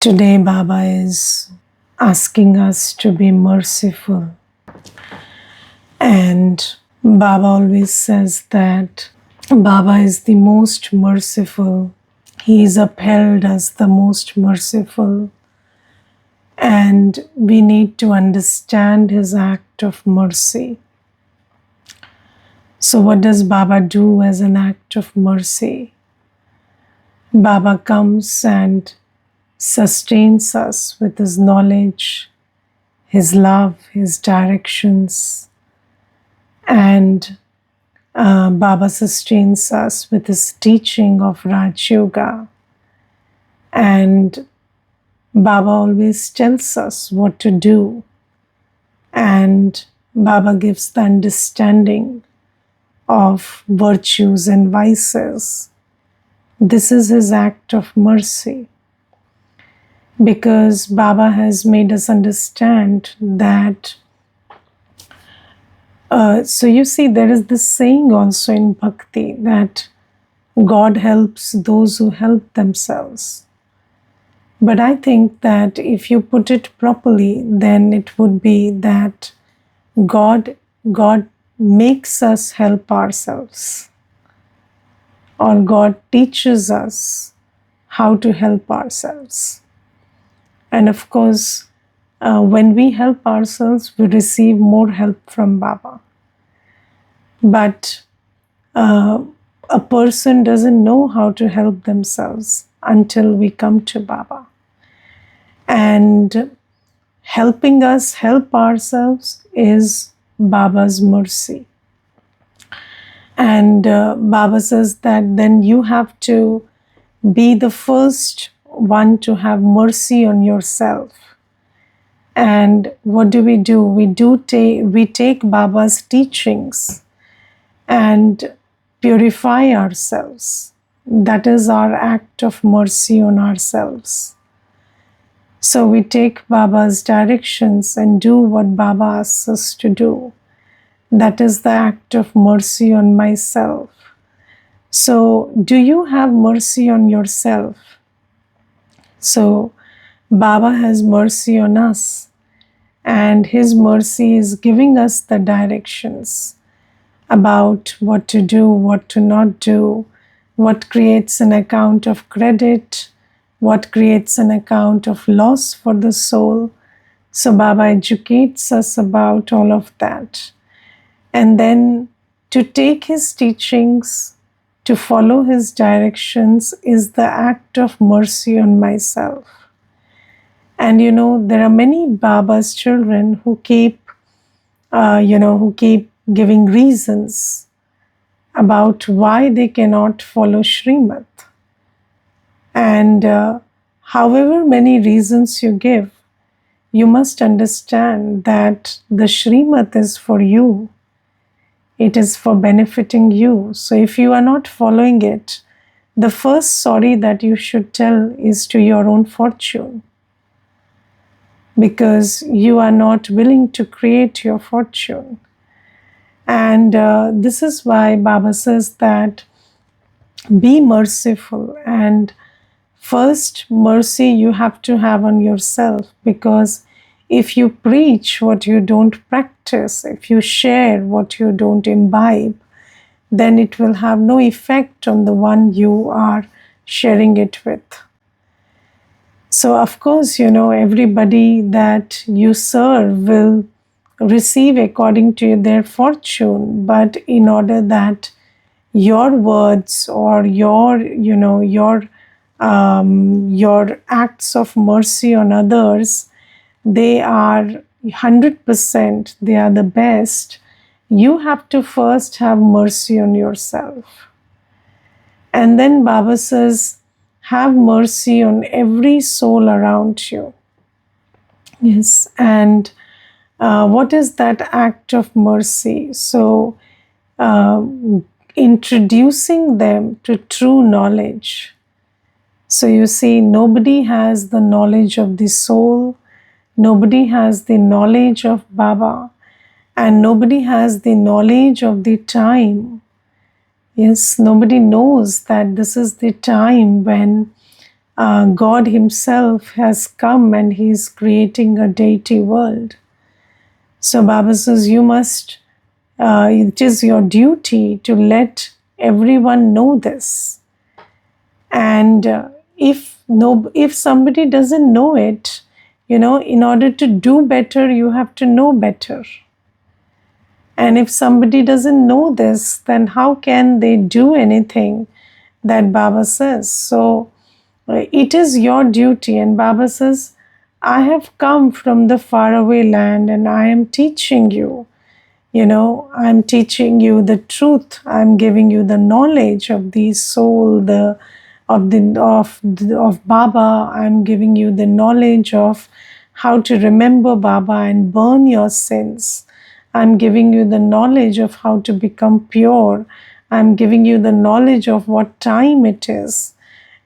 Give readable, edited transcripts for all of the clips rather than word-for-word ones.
Today, Baba is asking us to be merciful. And Baba always says that Baba is the most merciful. He is upheld as the most merciful. And we need to understand his act of mercy. So, what does Baba do as an act of mercy? Baba comes and sustains us with his knowledge, his love, his directions, and Baba sustains us with his teaching of Raj Yoga. And Baba always tells us what to do, and Baba gives the understanding of virtues and vices. This is his act of mercy, because Baba has made us understand that. So you see, there is this saying also in Bhakti that God helps those who help themselves. But I think that if you put it properly, then it would be that God makes us help ourselves, or God teaches us how to help ourselves. And of course, when we help ourselves, we receive more help from Baba. But a person doesn't know how to help themselves until we come to Baba. And helping us help ourselves is Baba's mercy. And Baba says that then you have to be the first one to have mercy on yourself. And what do? We take Baba's teachings and purify ourselves. That is our act of mercy on ourselves. So we take Baba's directions and do what Baba asks us to do. That is the act of mercy on myself. So, do you have mercy on yourself? So, Baba has mercy on us, and his mercy is giving us the directions about what to do, what to not do, what creates an account of credit, what creates an account of loss for the soul. So Baba educates us about all of that. And then to take his teachings, to follow his directions is the act of mercy on myself. And you know, there are many Baba's children who keep giving reasons about why they cannot follow Srimad. And however many reasons you give, you must understand that the Srimad is for you. It is for benefiting you. So if you are not following it, the first sorry that you should tell is to your own fortune, because you are not willing to create your fortune. And this is why Baba says that be merciful. And first mercy you have to have on yourself, because if you preach what you don't practice, if you share what you don't imbibe, then it will have no effect on the one you are sharing it with. So, of course, everybody that you serve will receive according to their fortune, but in order that your words or your acts of mercy on others, they are 100%, they are the best, you have to first have mercy on yourself. And then Baba says, have mercy on every soul around you. Yes, and what is that act of mercy? So, introducing them to true knowledge. So you see, nobody has the knowledge of the soul, nobody has the knowledge of Baba, and nobody has the knowledge of the time. Yes, nobody knows that this is the time when God Himself has come and He's creating a deity world. So Baba says, it is your duty to let everyone know this. And if somebody doesn't know it, in order to do better, you have to know better. And if somebody doesn't know this, then how can they do anything that Baba says? So it is your duty. And Baba says, I have come from the faraway land and I am teaching you. I'm teaching you the truth. I'm giving you the knowledge of the soul, of Baba. I'm giving you the knowledge of how to remember Baba and burn your sins. I'm giving you the knowledge of how to become pure. I'm giving you the knowledge of what time it is,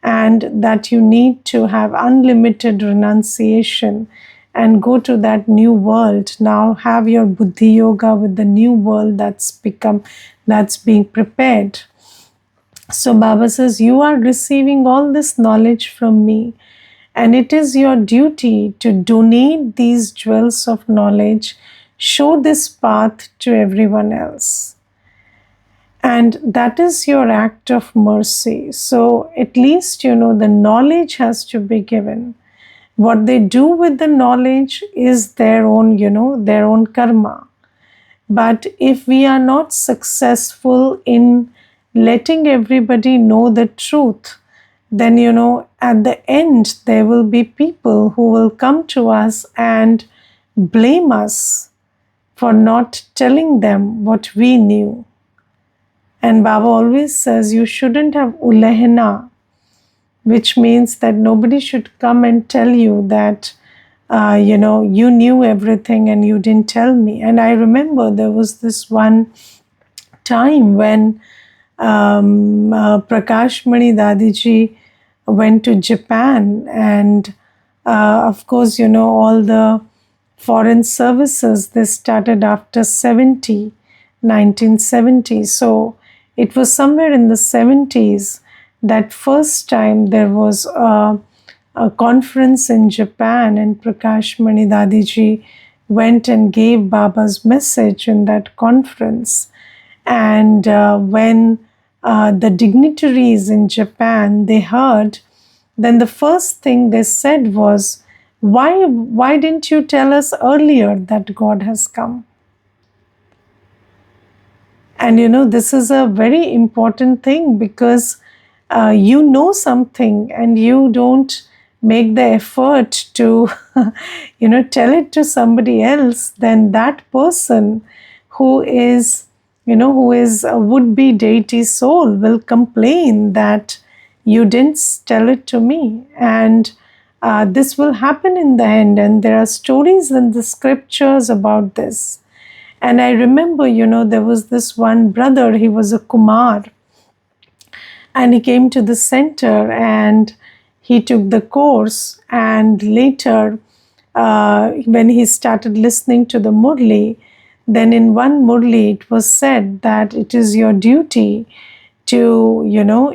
and that you need to have unlimited renunciation and go to that new world. Now have your buddhi yoga with the new world that's being prepared. So Baba says, you are receiving all this knowledge from me, and it is your duty to donate these jewels of knowledge, show this path to everyone else. And that is your act of mercy. So at least, the knowledge has to be given. What they do with the knowledge is their own karma. But if we are not successful in letting everybody know the truth, then, at the end, there will be people who will come to us and blame us for not telling them what we knew. And Baba always says, you shouldn't have ulehna, which means that nobody should come and tell you that, you knew everything and you didn't tell me. And I remember there was this one time when Prakash Mani Dadiji went to Japan, and of course, all the foreign services, they started after 1970. So it was somewhere in the 70s that first time there was a conference in Japan, and Prakash Mani Dadiji went and gave Baba's message in that conference. And when the dignitaries in Japan, they heard, then the first thing they said was, why didn't you tell us earlier that God has come? And this is a very important thing, because you know something and you don't make the effort to tell it to somebody else, then that person who is a would-be deity soul will complain that you didn't tell it to me. And this will happen in the end, and there are stories in the scriptures about this. And I remember, there was this one brother, he was a Kumar, and he came to the center and he took the course. And later, when he started listening to the Murli, then in one Murli it was said that it is your duty to,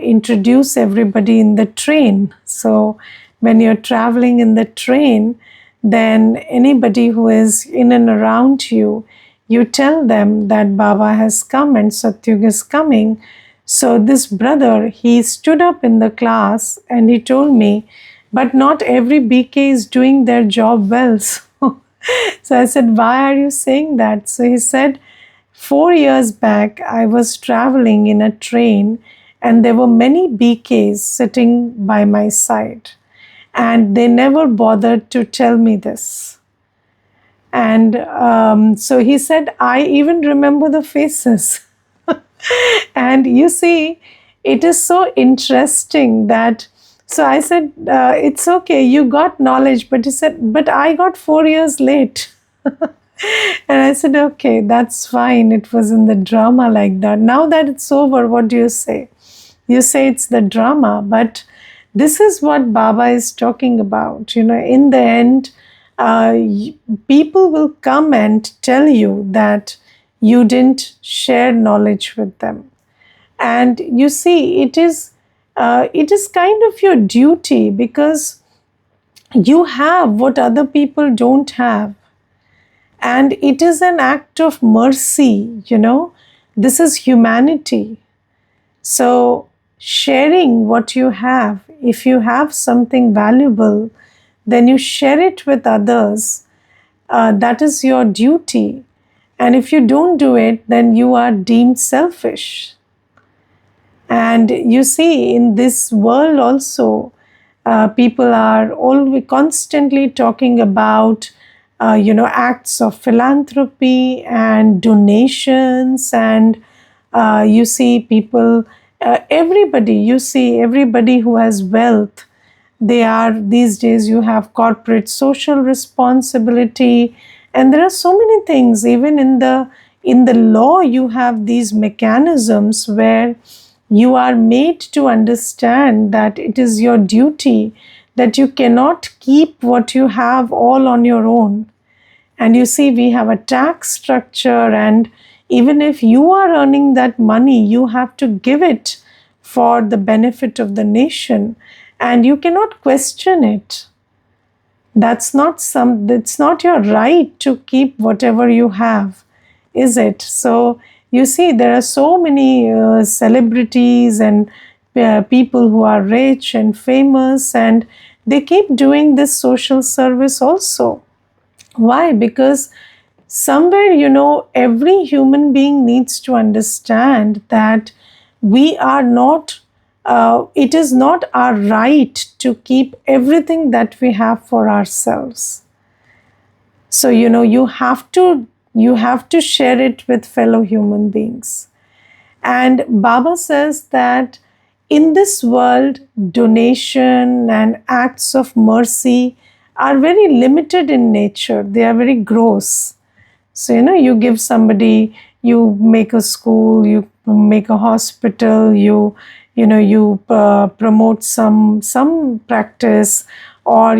introduce everybody in the train. So when you're traveling in the train, then anybody who is in and around you, you tell them that Baba has come and Satyuga is coming. So this brother, he stood up in the class and he told me, but not every BK is doing their job well. So I said, why are you saying that? So he said, 4 years back, I was traveling in a train and there were many BKs sitting by my side, and they never bothered to tell me this. And so he said, I even remember the faces. And you see, it is so interesting that, so I said, it's okay, you got knowledge, but he said, but I got 4 years late. And I said, okay, that's fine. It was in the drama like that. Now that it's over, what do you say? You say it's the drama, but this is what Baba is talking about. In the end, people will come and tell you that you didn't share knowledge with them. And you see, it is it is kind of your duty, because you have what other people don't have. And it is an act of mercy, This is humanity. So, sharing what you have, if you have something valuable, then you share it with others. That is your duty. And if you don't do it, then you are deemed selfish. And you see, in this world also, people are always constantly talking about, acts of philanthropy and donations, and you see people, you see everybody who has wealth. They are, these days you have corporate social responsibility, and there are so many things. Even in the law, you have these mechanisms where you are made to understand that it is your duty, that you cannot keep what you have all on your own. And you see, we have a tax structure, and even if you are earning that money, you have to give it for the benefit of the nation, and you cannot question it. It's not your right to keep whatever you have, is it? So you see, there are so many celebrities and people who are rich and famous, and they keep doing this social service also. Why? Because somewhere, every human being needs to understand that we are not, it is not our right to keep everything that we have for ourselves. So, you have to share it with fellow human beings. And Baba says that in this world, donation and acts of mercy are very limited in nature. They are very gross. So, you give somebody, you make a school, you make a hospital, you promote some practice, or,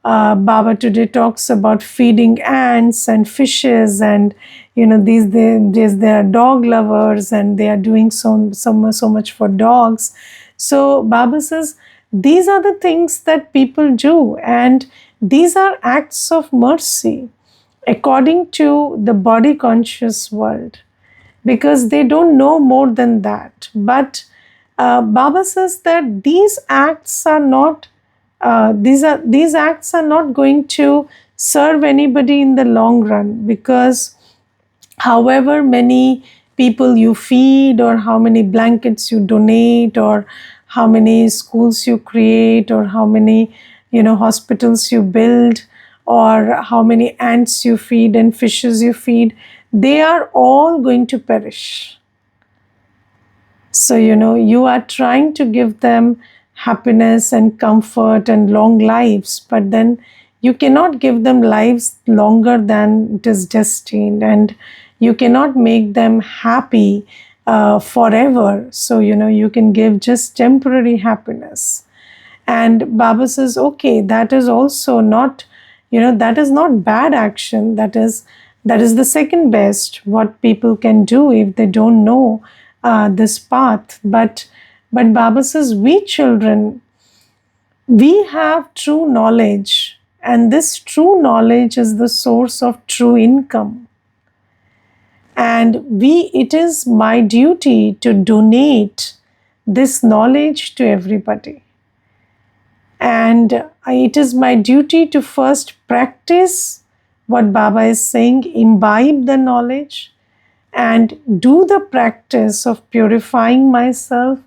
Baba today talks about feeding ants and fishes, and, these days they are dog lovers, and they are doing so much for dogs. So, Baba says, these are the things that people do, and these are acts of mercy according to the body conscious world, because they don't know more than that. But Baba says that these acts are not these acts are not going to serve anybody in the long run, because however many people you feed, or how many blankets you donate, or how many schools you create, or how many hospitals you build, or how many ants you feed and fishes you feed, they are all going to perish. So, you are trying to give them happiness and comfort and long lives, but then you cannot give them lives longer than it is destined, and you cannot make them happy forever. So, you can give just temporary happiness. And Baba says, okay, that is also not, that is not bad action. That is the second best what people can do if they don't know this path. But Baba says, we children, we have true knowledge, and this true knowledge is the source of true income. And it is my duty to donate this knowledge to everybody. And it is my duty to first practice what Baba is saying, imbibe the knowledge, and do the practice of purifying myself,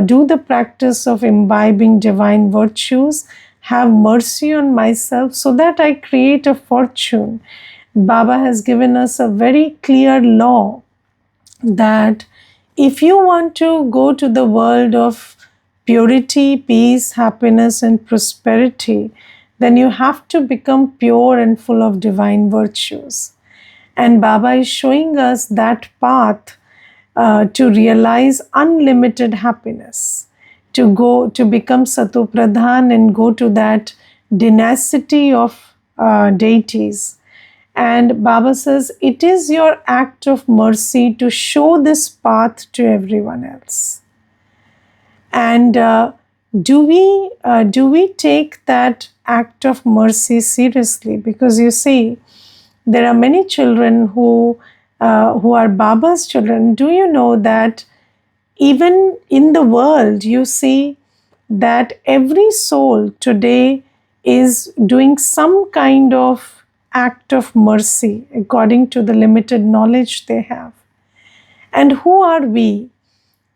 do the practice of imbibing divine virtues, have mercy on myself, so that I create a fortune. Baba has given us a very clear law that if you want to go to the world of purity, peace, happiness, and prosperity, then you have to become pure and full of divine virtues. And Baba is showing us that path to realize unlimited happiness, to become Sato Pradhan and go to that dynasty of deities. And Baba says, it is your act of mercy to show this path to everyone else. And do we take that act of mercy seriously? Because you see, there are many children who are Baba's children. Do you know that even in the world, you see that every soul today is doing some kind of act of mercy according to the limited knowledge they have. And who are we?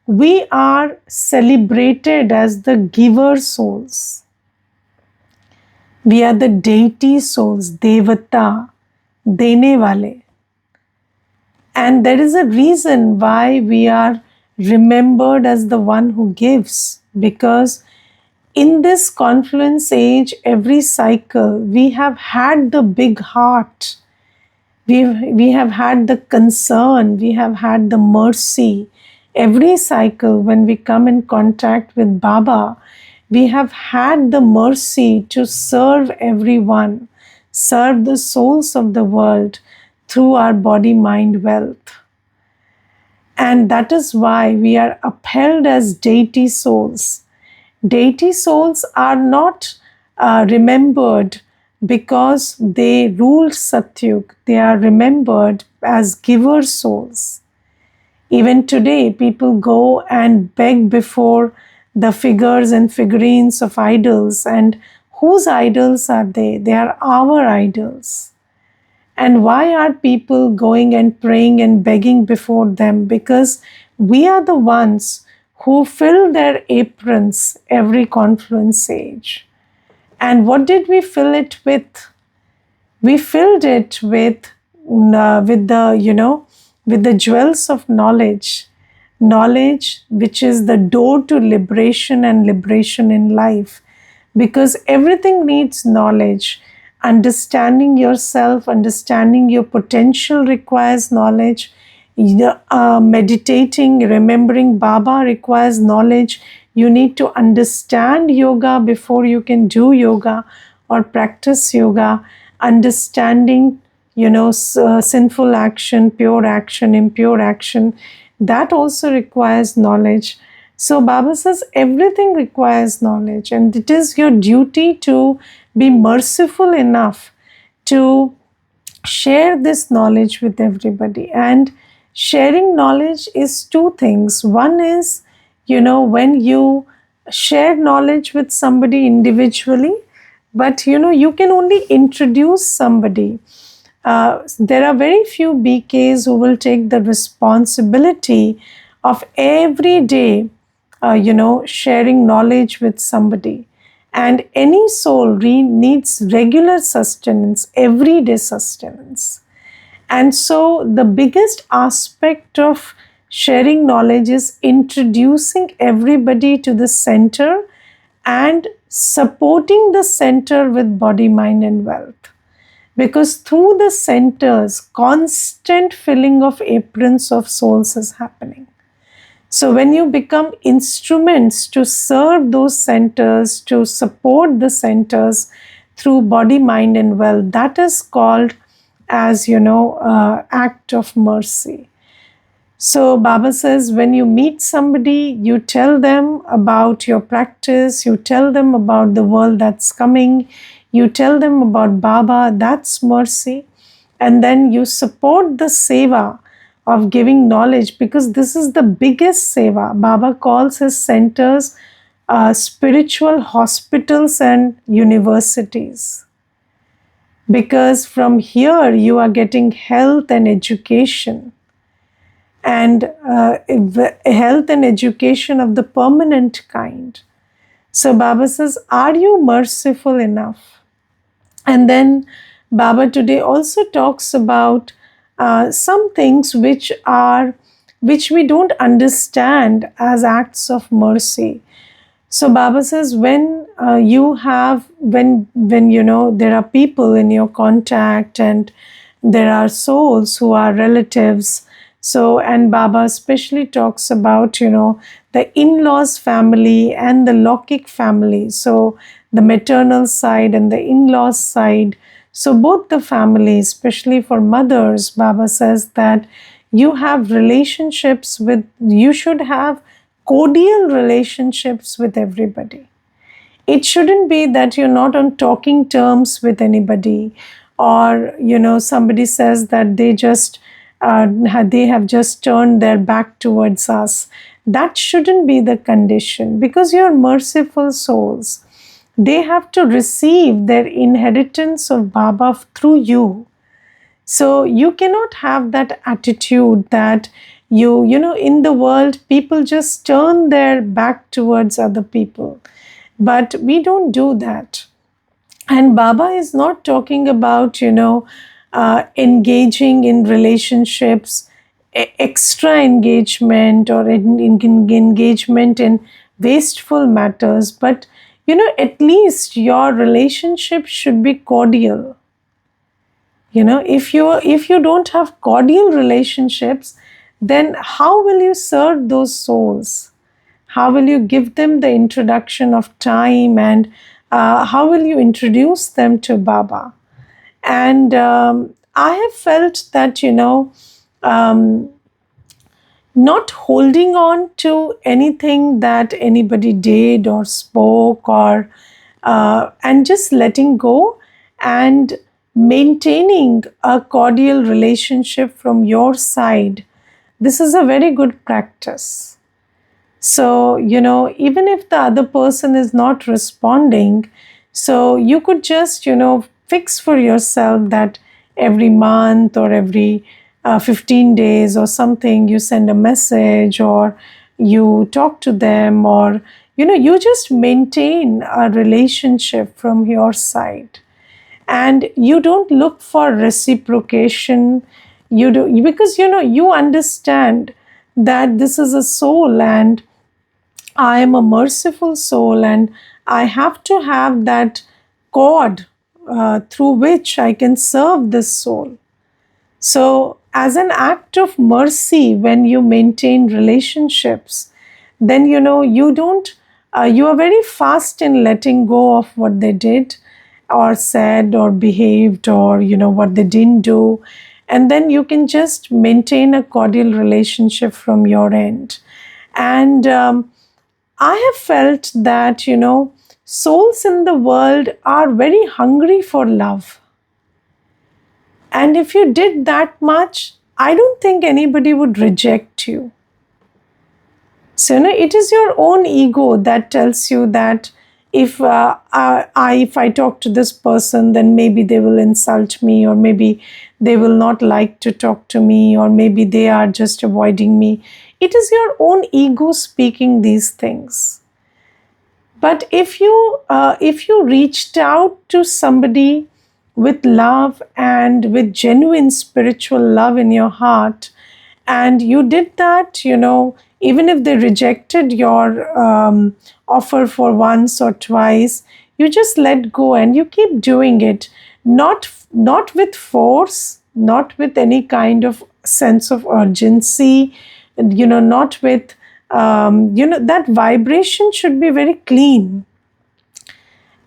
We are celebrated as the giver souls. We are the deity souls, Devata, Dene Wale. And there is a reason why we are remembered as the one who gives, because in this confluence age, every cycle, we have had the big heart, we have had the concern, we have had the mercy. Every cycle, when we come in contact with Baba, we have had the mercy to serve everyone, serve the souls of the world through our body mind wealth. And that is why we are upheld as deity souls. Deity souls are not remembered because they ruled Satyug. They are remembered as giver souls. Even today, people go and beg before the figures and figurines of idols. And whose idols are they? They are our idols. And why are people going and praying and begging before them? Because we are the ones who fill their aprons every confluence age. And what did we fill it with? We filled it with the jewels of knowledge, knowledge which is the door to liberation and liberation in life, because everything needs knowledge. Understanding yourself, understanding your potential requires knowledge. Meditating, remembering Baba requires knowledge. You need to understand yoga before you can do yoga or practice yoga. Understanding, sinful action, pure action, impure action, that also requires knowledge. So Baba says everything requires knowledge, and it is your duty to be merciful enough to share this knowledge with everybody. And sharing knowledge is two things. One is, when you share knowledge with somebody individually, but you can only introduce somebody. There are very few BKs who will take the responsibility of every day, sharing knowledge with somebody. And any soul needs regular sustenance, everyday sustenance. And so the biggest aspect of sharing knowledge is introducing everybody to the center and supporting the center with body, mind, and wealth. Because through the centers, constant filling of aprons of souls is happening. So when you become instruments to serve those centers, to support the centers through body, mind, and wealth, that is called as, act of mercy. So Baba says, when you meet somebody, you tell them about your practice, you tell them about the world that's coming, you tell them about Baba, that's mercy. And then you support the seva of giving knowledge, because this is the biggest seva. Baba calls his centers spiritual hospitals and universities. Because from here you are getting health and education, and health and education of the permanent kind. So Baba says, are you merciful enough? And then Baba today also talks about some things which we don't understand as acts of mercy. So Baba says, when there are people in your contact and there are souls who are relatives. So, and Baba especially talks about, the in-laws family and the Lokik family. So the maternal side and the in-laws side. So both the families, especially for mothers, Baba says that you have relationships with, you should have cordial relationships with everybody. It shouldn't be that you're not on talking terms with anybody, or somebody says that they have just turned their back towards us. That shouldn't be the condition, because you're merciful souls. They have to receive their inheritance of Baba through you. So you cannot have that attitude that in the world, people just turn their back towards other people. But we don't do that. And Baba is not talking about, engaging in relationships, extra engagement, or engagement in wasteful matters. But, at least your relationship should be cordial. If you don't have cordial relationships, then how will you serve those souls? How will you give them the introduction of time, and how will you introduce them to Baba? And I have felt that, not holding on to anything that anybody did or spoke, or and just letting go and maintaining a cordial relationship from your side. This is a very good practice. So, even if the other person is not responding, so you could just, fix for yourself that every month or every 15 days or something, you send a message, or you talk to them, or, you just maintain a relationship from your side. And you don't look for reciprocation. You do, because, you understand that this is a soul, and I am a merciful soul, and I have to have that cord through which I can serve this soul. So, as an act of mercy, when you maintain relationships, then you don't, you are very fast in letting go of what they did, or said, or behaved, or what they didn't do. And then you can just maintain a cordial relationship from your end. And I have felt that, souls in the world are very hungry for love. And if you did that much, I don't think anybody would reject you. So, it is your own ego that tells you that if I talk to this person, then maybe they will insult me, or maybe they will not like to talk to me, or maybe they are just avoiding me. It is your own ego speaking these things. But if you reached out to somebody with love and with genuine spiritual love in your heart, and you did that, even if they rejected your offer for once or twice, you just let go and you keep doing it, not with force, not with any kind of sense of urgency, not with that vibration should be very clean.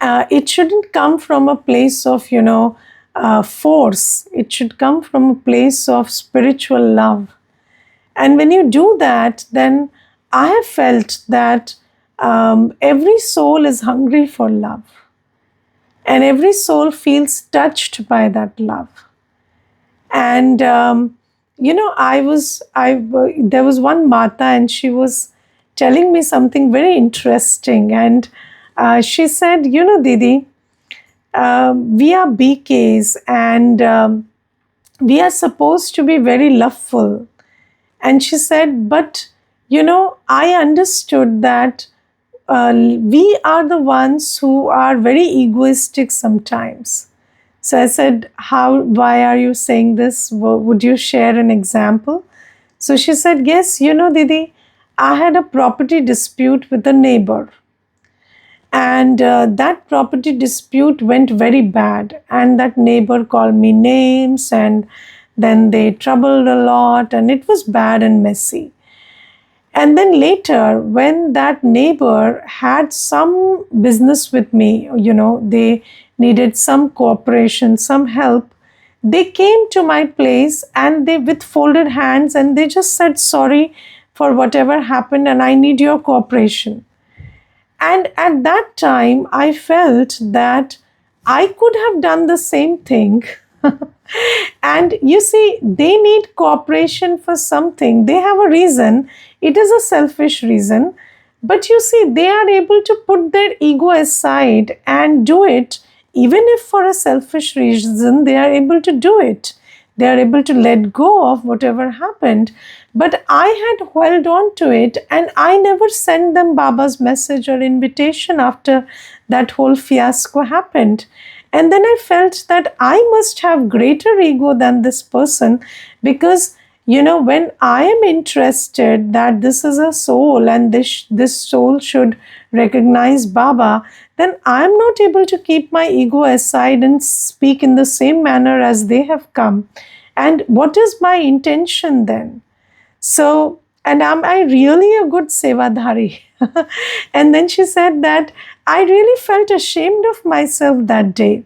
It shouldn't come from a place of force. It should come from a place of spiritual love. And when you do that, then I have felt that every soul is hungry for love, and every soul feels touched by that love. And there was one Mata, and she was telling me something very interesting. And she said, Didi, we are BKs, and we are supposed to be very loveful. And she said, but, I understood that we are the ones who are very egoistic sometimes. So I said, why are you saying this? Would you share an example? So she said, yes, Didi, I had a property dispute with a neighbor. And that property dispute went very bad. And that neighbor called me names, and then they troubled a lot, and it was bad and messy. And then later, when that neighbor had some business with me, they needed some cooperation, some help, they came to my place, and they, with folded hands, and they just said sorry, for whatever happened, and I need your cooperation. And at that time, I felt that I could have done the same thing. And you see, they need cooperation for something. They have a reason. It is a selfish reason. But you see, they are able to put their ego aside and do it, even if for a selfish reason, they are able to do it. They are able to let go of whatever happened. But I had held on to it, and I never sent them Baba's message or invitation after that whole fiasco happened. And then I felt that I must have greater ego than this person, because when I am interested that this is a soul and this soul should recognize Baba, then I am not able to keep my ego aside and speak in the same manner as they have come. And what is my intention then? So, and am I really a good sevadhari? And then she said that I really felt ashamed of myself that day.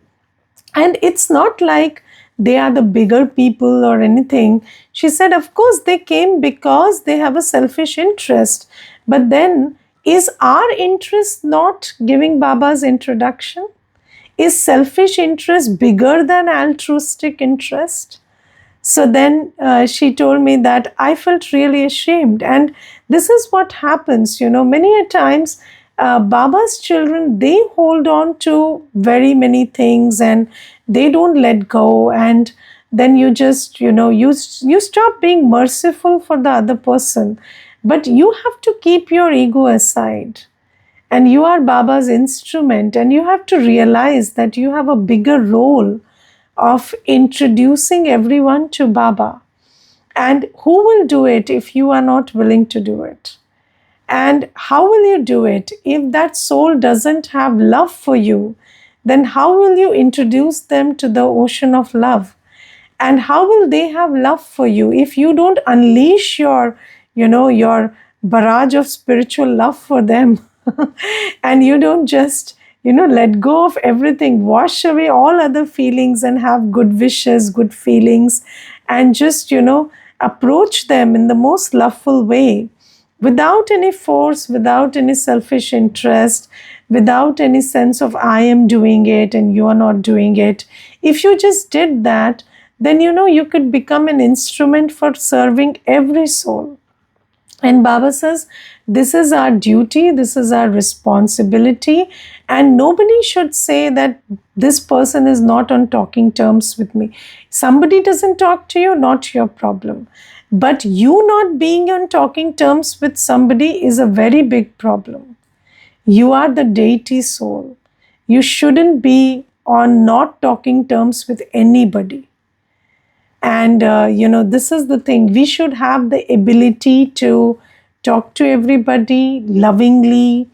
And it's not like they are the bigger people or anything. She said, of course, they came because they have a selfish interest. But then, is our interest not giving Baba's introduction? Is selfish interest bigger than altruistic interest? So then she told me that I felt really ashamed. And this is what happens, many a times Baba's children, they hold on to very many things and they don't let go. And then you just, you stop being merciful for the other person. But you have to keep your ego aside. And you are Baba's instrument, and you have to realize that you have a bigger role of introducing everyone to Baba. And who will do it if you are not willing to do it? And how will you do it if that soul doesn't have love for you? Then how will you introduce them to the ocean of love? And how will they have love for you if you don't unleash your barrage of spiritual love for them? And you don't just let go of everything, wash away all other feelings and have good wishes, good feelings, and just approach them in the most loveful way, without any force, without any selfish interest, without any sense of I am doing it and you are not doing it. If you just did that, then you could become an instrument for serving every soul. And Baba says, this is our duty, this is our responsibility, and nobody should say that this person is not on talking terms with me. Somebody doesn't talk to you, not your problem. But you not being on talking terms with somebody is a very big problem. You are the deity soul. You shouldn't be on not talking terms with anybody. And, this is the thing. We should have the ability to talk to everybody lovingly,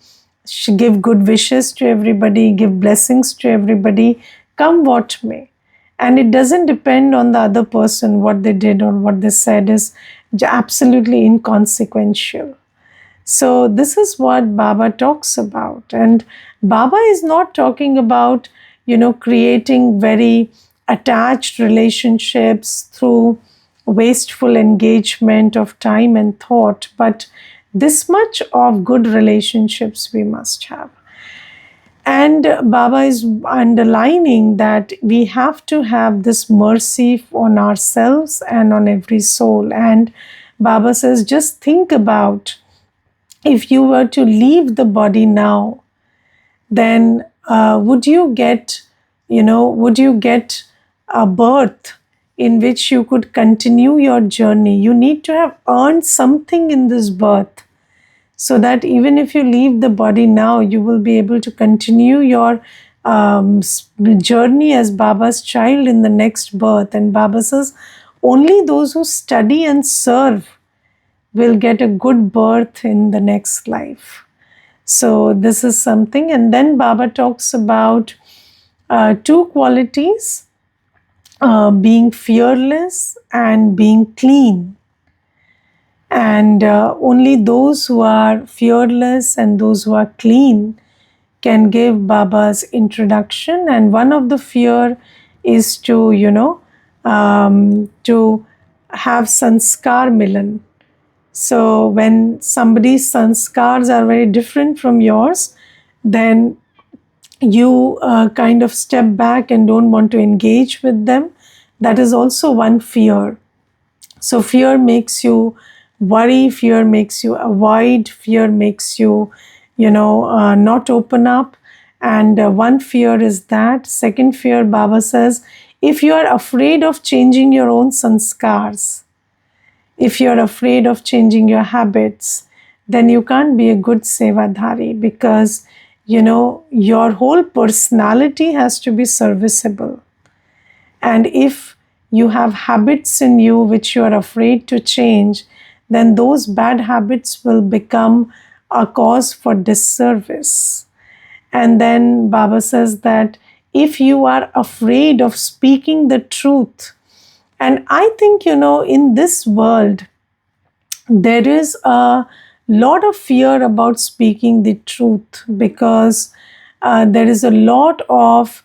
give good wishes to everybody, give blessings to everybody, come what may. And it doesn't depend on the other person, what they did or what they said is absolutely inconsequential. So, this is what Baba talks about. And Baba is not talking about, creating very attached relationships through wasteful engagement of time and thought, but this much of good relationships we must have. And Baba is underlining that we have to have this mercy on ourselves and on every soul. And Baba says, just think about, if you were to leave the body now, then would you get a birth in which you could continue your journey? You need to have earned something in this birth, so that even if you leave the body now, you will be able to continue your journey as Baba's child in the next birth. And Baba says, only those who study and serve will get a good birth in the next life. So this is something. And then Baba talks about two qualities, being fearless and being clean. And only those who are fearless and those who are clean can give Baba's introduction. And one of the fear is to have sanskar milan. So when somebody's sanskars are very different from yours, then you kind of step back and don't want to engage with them. That is also one fear. So fear makes you worry, fear makes you avoid, fear makes you, not open up. And one fear is that. Second fear, Baba says, if you are afraid of changing your own sanskars, if you're afraid of changing your habits, then you can't be a good sevadhari, because your whole personality has to be serviceable. And if you have habits in you which you are afraid to change, then those bad habits will become a cause for disservice. And then Baba says that if you are afraid of speaking the truth, and I think, in this world, there is a lot of fear about speaking the truth, because there is a lot of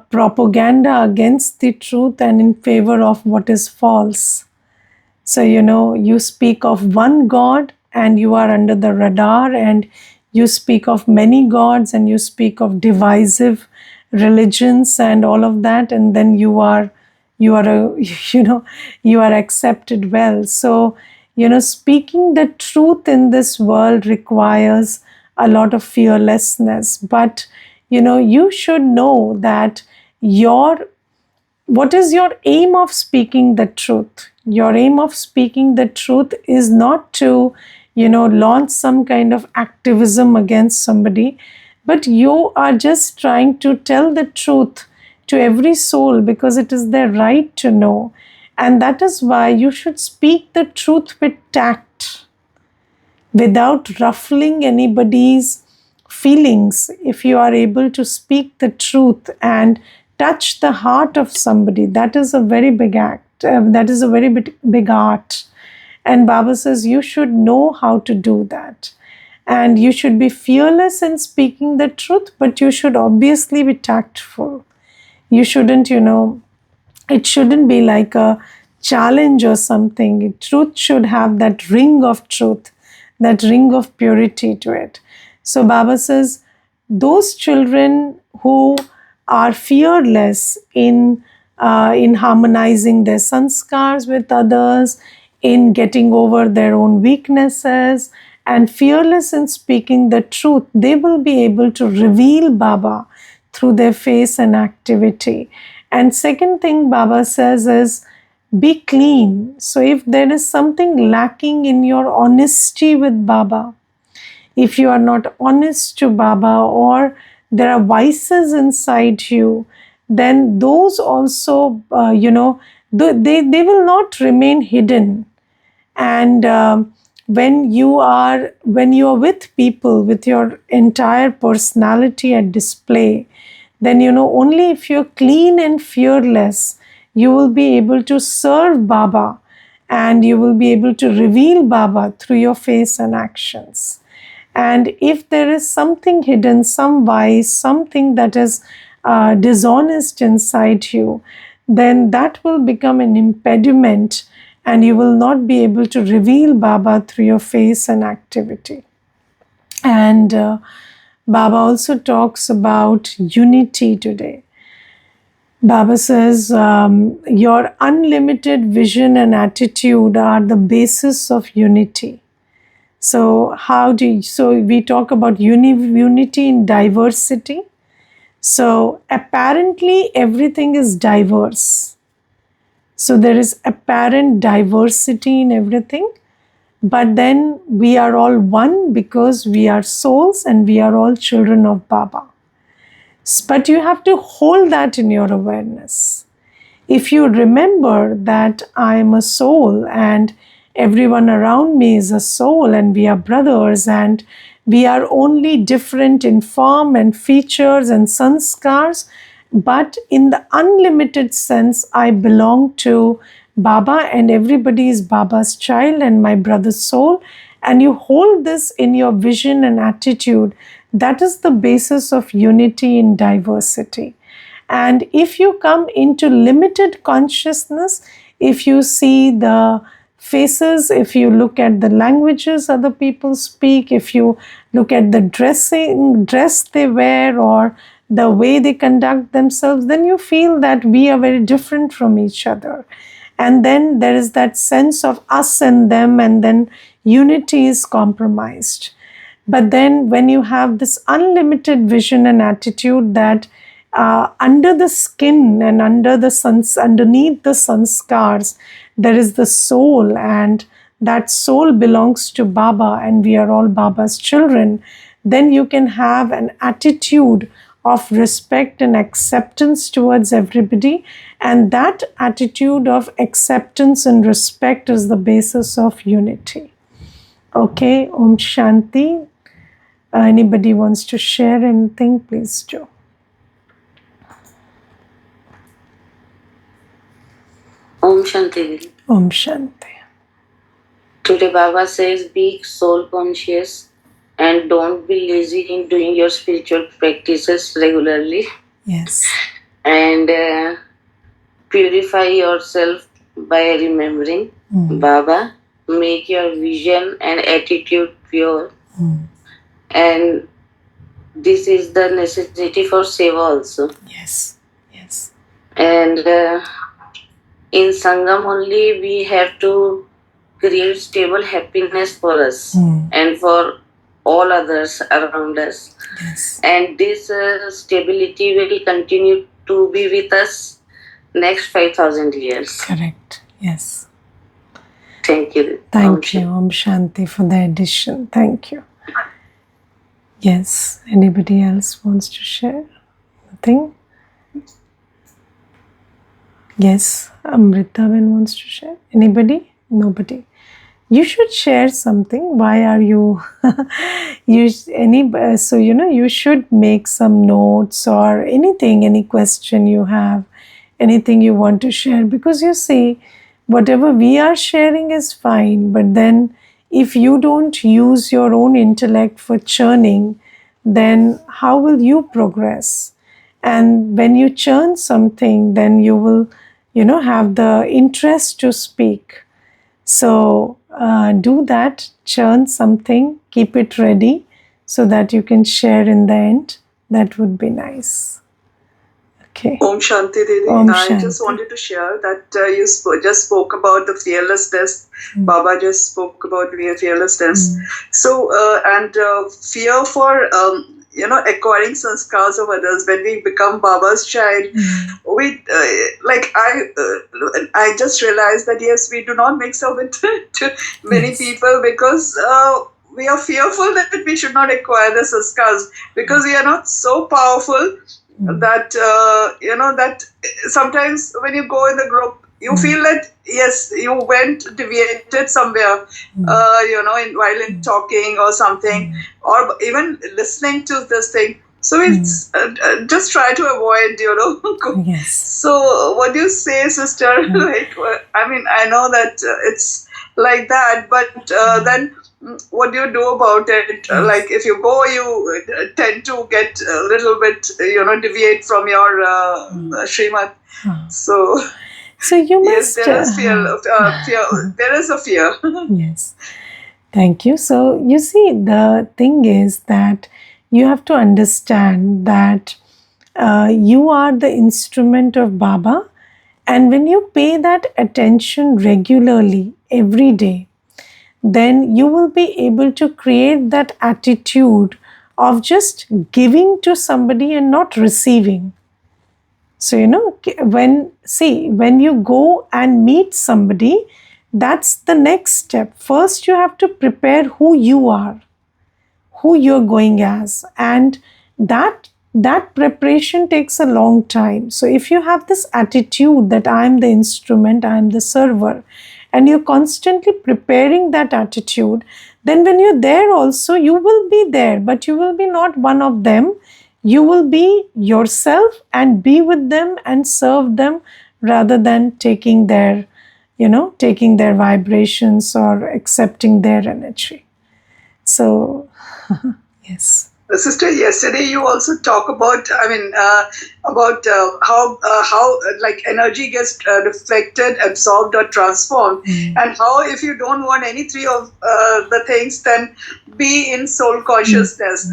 propaganda against the truth and in favor of what is false. So, you speak of one God and you are under the radar, and you speak of many gods and you speak of divisive religions and all of that, and then you are a you are accepted well. So, speaking the truth in this world requires a lot of fearlessness. But, you should know that your what is your aim of speaking the truth? Your aim of speaking the truth is not to, launch some kind of activism against somebody, but you are just trying to tell the truth to every soul, because it is their right to know. And that is why you should speak the truth with tact, without ruffling anybody's feelings. If you are able to speak the truth and touch the heart of somebody, that is a very big act. That is a very big art. And Baba says you should know how to do that. And you should be fearless in speaking the truth, but you should obviously be tactful. You shouldn't, it shouldn't be like a challenge or something. Truth should have that ring of truth, that ring of purity to it. So Baba says those children who are fearless in harmonizing their sanskars with others, in getting over their own weaknesses, and fearless in speaking the truth, they will be able to reveal Baba through their face and activity. And second thing Baba says is be clean. So if there is something lacking in your honesty with Baba, if you are not honest to Baba, or there are vices inside you, then those also, they will not remain hidden. And when you are with people with your entire personality at display, then only if you're clean and fearless, you will be able to serve Baba, and you will be able to reveal Baba through your face and actions. And if there is something hidden, some vice, something that is dishonest inside you, then that will become an impediment, and you will not be able to reveal Baba through your face and activity. And Baba also talks about unity today. Baba says, your unlimited vision and attitude are the basis of unity. So we talk about unity in diversity. So apparently everything is diverse. So there is apparent diversity in everything, but then we are all one because we are souls and we are all children of Baba. But you have to hold that in your awareness. If you remember that I am a soul and everyone around me is a soul, and we are brothers, and we are only different in form and features and sanskars, but in the unlimited sense, I belong to Baba, and everybody is Baba's child and my brother's soul, and you hold this in your vision and attitude, that is the basis of unity in diversity. And if you come into limited consciousness, if you see the faces, if you look at the languages other people speak, if you look at the dress they wear, or the way they conduct themselves, then you feel that we are very different from each other. And then there is that sense of us and them, and then unity is compromised. But then when you have this unlimited vision and attitude that under the skin and underneath the sanskars, there is the soul, and that soul belongs to Baba, and we are all Baba's children, then you can have an attitude of respect and acceptance towards everybody. And that attitude of acceptance and respect is the basis of unity. Okay, Om Shanti. Anybody wants to share anything, please do. Om Shanti. Om Shanti. Today Baba says be soul conscious and don't be lazy in doing your spiritual practices regularly. Yes. And purify yourself by remembering Baba. Make your vision and attitude pure. And this is the necessity for seva also. Yes. Yes. And in Sangam only we have to create stable happiness for us and for all others around us. Yes. And this stability will continue to be with us next 5,000 years. Correct. Yes. Thank you. Thank you, Om Shanti, for the addition. Thank you. Yes. Anybody else wants to share? Nothing? Yes. Amritaben wants to share. Anybody? Nobody. You should share something. Why are you so you should make some notes or anything, any question you have, anything you want to share, because you see, whatever we are sharing is fine, but then if you don't use your own intellect for churning, then how will you progress? And when you churn something, then you will have the interest to speak. So do that, churn something, keep it ready so that you can share in the end. That would be nice. Okay. Om Shanti Didi. I just wanted to share that you just spoke about the fearlessness. Baba just spoke about fearlessness. So, and fear for, acquiring sanskars of others. When we become Baba's child, we, I just realized that yes, we do not mix up with to many people because we are fearful that we should not acquire the sanskars because we are not so powerful that that sometimes when you go in the group you feel that yes, you went deviated somewhere while in talking or something, or even listening to this thing. So it's just try to avoid Yes. So what do you say, sister? I know that it's like that, but then what do you do about it? Yes. Like if you go, you tend to get a little bit, deviate from your Srimad. So you must. Yes, there is fear. There is a fear. Yes. Thank you. So you see, the thing is that you have to understand that you are the instrument of Baba, and when you pay that attention regularly every day, then you will be able to create that attitude of just giving to somebody and not receiving. So, when you go and meet somebody, that's the next step. First, you have to prepare who you are, who you're going as, and that preparation takes a long time. So if you have this attitude that I'm the instrument, I'm the server, and you're constantly preparing that attitude, then when you're there also, you will be there, but you will be not one of them. You will be yourself and be with them and serve them rather than taking their vibrations or accepting their energy. So, yes. Sister, yesterday you also talk about, how like energy gets reflected, absorbed, or transformed, and how if you don't want any three of the things, then be in soul consciousness.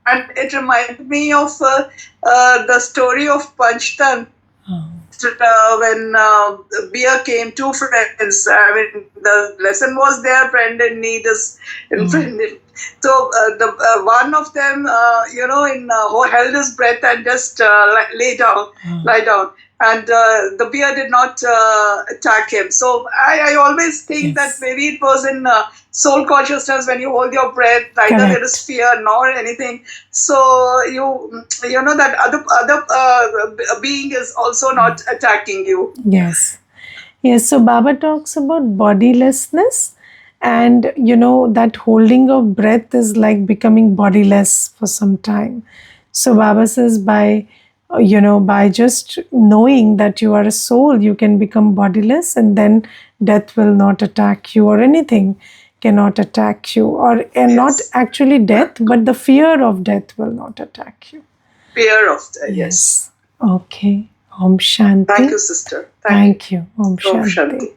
And it reminded me of the story of Panchtan. When beer came, two friends. I mean, the lesson was there: friend in need is in friend in. So the one of them, held his breath and just lie down, and the beer did not attack him. So I always think that maybe it was in soul consciousness when you hold your breath, neither there is fear nor anything. So you know that other being is also not attacking you. Yes. Yes, so Baba talks about bodilessness, and that holding of breath is like becoming bodiless for some time. So Baba says by just knowing that you are a soul, you can become bodiless, and then death will not attack you, or anything cannot attack you, or and not actually death, but the fear of death will not attack you. Fear of death, yes. Okay. Om Shanti. Thank you, sister. Thank you. Om Om Shanti. Shanti.